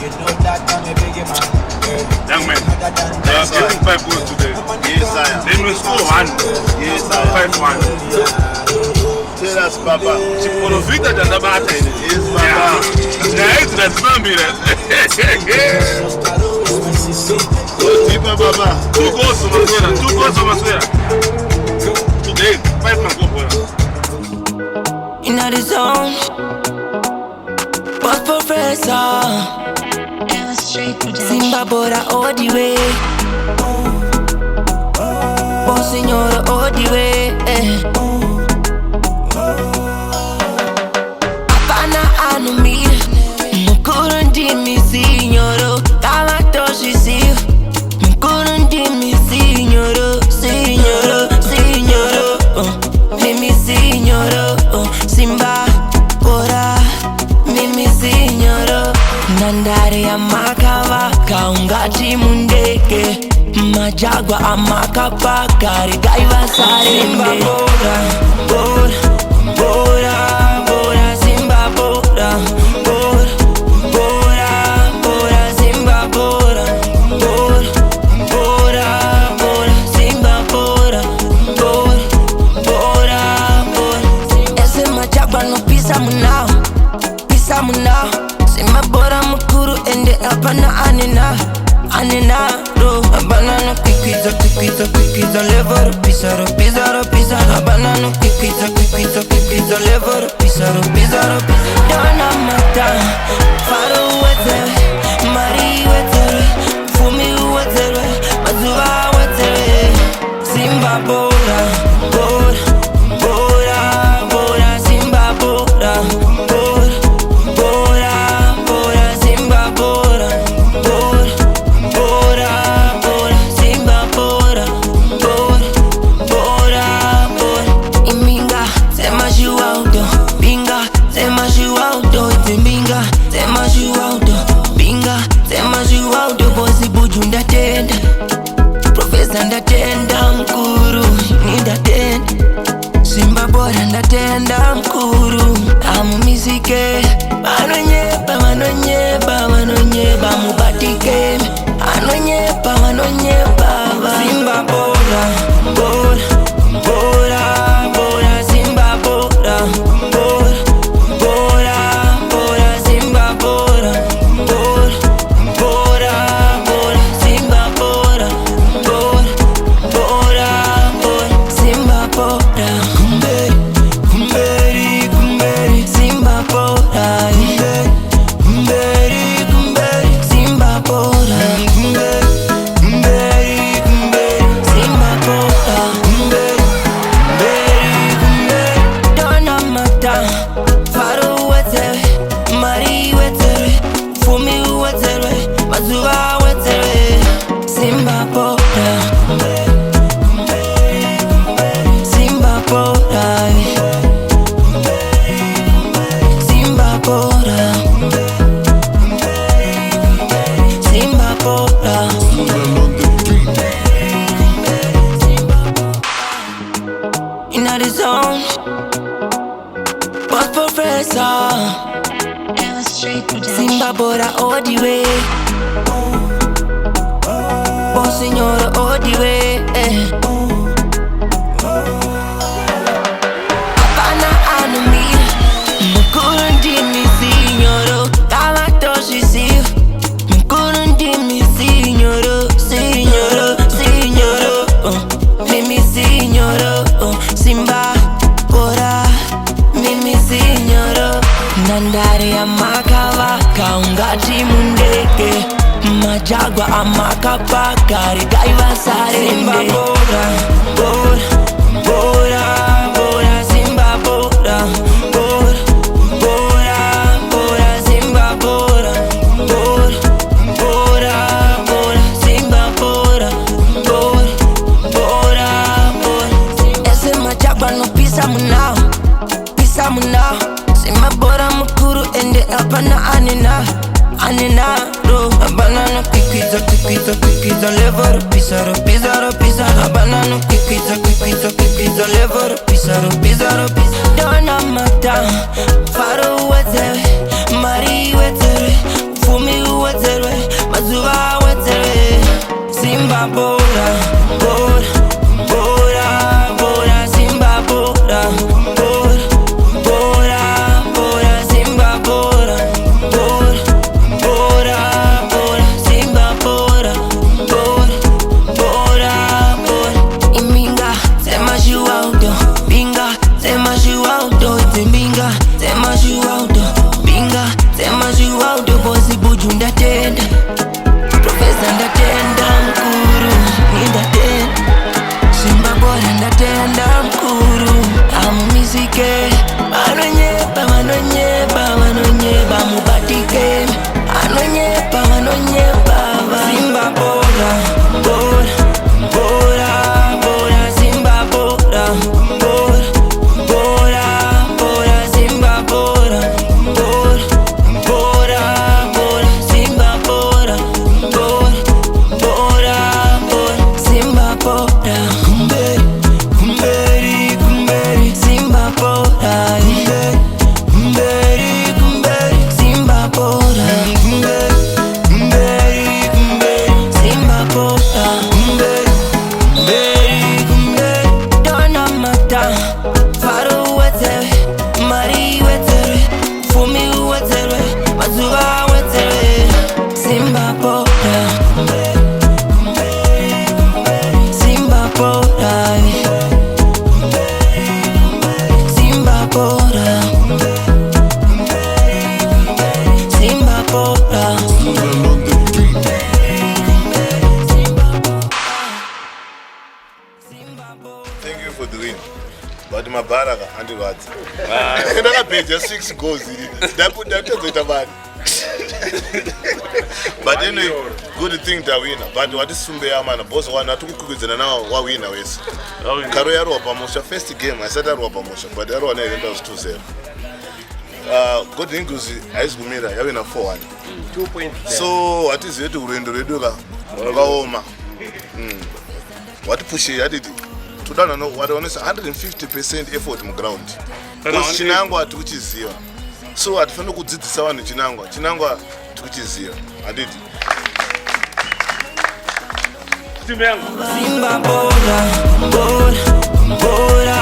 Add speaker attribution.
Speaker 1: Young man, let's get 5 goals today.
Speaker 2: Yes, I am.
Speaker 1: Then we score 1.
Speaker 2: Yes, I am.
Speaker 1: 5-1.
Speaker 2: Tell us, Papa.
Speaker 1: Profita da bata.
Speaker 2: Yes, Papa.
Speaker 1: Yeah, that's not me.
Speaker 2: Keeper, Papa.
Speaker 1: 2 goals to Maswera. 2 goals to Maswera. Today, 5 man go for.
Speaker 3: In the zone, boss professor, Simba Bhora all the way, boss signora all the way. Apana anumi, mukurundi mi signoro, kamatoshi siu, mukurundi mi signoro, signoro, signoro, mimi signoro, Simba Bhora, mimi signoro. Nandari amakava kaungati mundeke, majagwa amakapa karigaiva sare. Simba Bhora, Bhora, Bhora, Bhora, Simba Bhora, Bhora, Bhora, Bhora, Simba Bhora, Bhora, Bhora, Bhora, Simba Bhora, Bhora, Bhora, Bhora. Ese majagwa no pisa munao, pisa munao. Simba Bhora mukuru ende apana anina, anina ro. Banana kikiza, kikiza, kikiza, lever pisa ro, pisa ro, pisa. Banana kikiza, kikiza, kikiza, lever pisa ro, pisa ro, pisa. Dona mata, faru wetere, mari wetere, fumi wetere, mazuva wetere. Simba Bhora, Bhora, Bhora, Bhora, Simba Bhora, Bhora, Bhora, Bhora, Simba Bhora, Bhora, Bhora, Bhora, Simba Bhora, Bhora, Bhora, Bhora. Iminga, sema juaudo, binga, sema juaudo, timbinga, sema juaudo, binga, sema juaudo, bosi bujunda tenda, professor ndatenda mkuru, nindatenda. Simba Bhora ndatenda mkuru, amumizike, manonyeba, manonyeba, manonyeba, mubatike, manonyeba, manonyeba. Simba Bhora, Bhora, Bhora, Bhora, Simba Bhora, Bhora, Bhora, Bhora, Simba Bhora, Bhora, Bhora, Bhora, Simba Bhora, Bhora, Bhora, Bhora, Simba Bhora. Kumberi, kumberi, kumberi, Simba Bhora. Kumberi, kumberi, Simba Bhora. Kumberi, kumberi, kumberi, Simba Bhora. Kumberi, kumberi, kumberi. Dona mata, faru wetere, mari wetere, fumi wetere, mazuva wetere. Simba Bhora, Simba Bhora, Simba Bhora, Simba Bhora. In the zone, boss professor, Simba Bhora all the way, boss signora all the way. Apana anumi, mukurundi mi signoro, kamatoshi siu, mukurundi mi signoro, signoro, signoro, mimi signoro, Simba Bhora, mimi signoro. Nandari amakava kaungati mundeke, majagwa amakapa karigaiva sare. Simba Bhora, Bhora, Bhora, Bhora, Simba Bhora, Bhora, Bhora, Bhora, Simba Bhora, Bhora, Bhora, Bhora, Simba Bhora, Bhora, Bhora, Bhora. Ese majagwa no pisa munao, pisa munao. Simba Bhora mukuru ende apana anina, anina ro. Banana kikiza, kikiza, kikiza, lever pisa ro, pisa ro, pisa. Banana kikiza, kikiza, kikiza, lever pisa ro, pisa ro, pisa. Dona mata, faru wetere, mari wetere, fumi wetere. Simba Bhora, Bhora, Bhora, Bhora, Simba Bhora, Bhora, Bhora, Bhora, Simba Bhora, Bhora, Bhora, Bhora, Simba Bhora, Bhora, Bhora, Bhora. Iminga, sema shuaudo, binga, sema shuaudo, zimbinga, sema shuaudo, binga, sema shuaudo, bosi bujunda tenda. Professor ndatenda mkuru, ndatenda Simba Bhora ndatenda mkuru. Amumisike, manonyeba, manonyeba, manonyeba mubatike, manonyeba, manonyeba. Simba Bhora, Bhora, Bhora, Bhora, Simba Bhora, Bhora, Bhora, Bhora, Simba Bhora, Bhora, Bhora, Bhora, Simba Bhora, Bhora, Bhora, Bhora, Simba Bhora. Kumberi, kumberi, kumberi, Simba Bhora. Kumberi, kumberi, Simba Bhora. Kumberi, kumberi, kumberi, Simba Bhora. Kumberi, kumberi, kumberi, Dona Mata, Faru wetere, Mari wetere, Fumi wetere, Mazuva wetere, Simba Bhora. Simba Bhora, Simba Bhora, Simba Bhora.
Speaker 2: Thank you for the win. But my baraka and what? I pay just 6 goals. That put that to the bad. But anyway, good thing to win. But what is Sumbe Amana? Boss one to cook and now what winner is. Career Robamosha first game. I said that Robamosha, but the other one was 2-0. Good thing is Ice Gumira, you win a 4-1.
Speaker 4: 2 points.
Speaker 2: So what is it to win the regular? What push I did? To don't know what honest 150% effort on ground. Because Chinangwa to which is 0. So at Fano could sit someone in Chinangwa to which is 0. I did.
Speaker 3: Simba Bhora, Bhora, Bhora,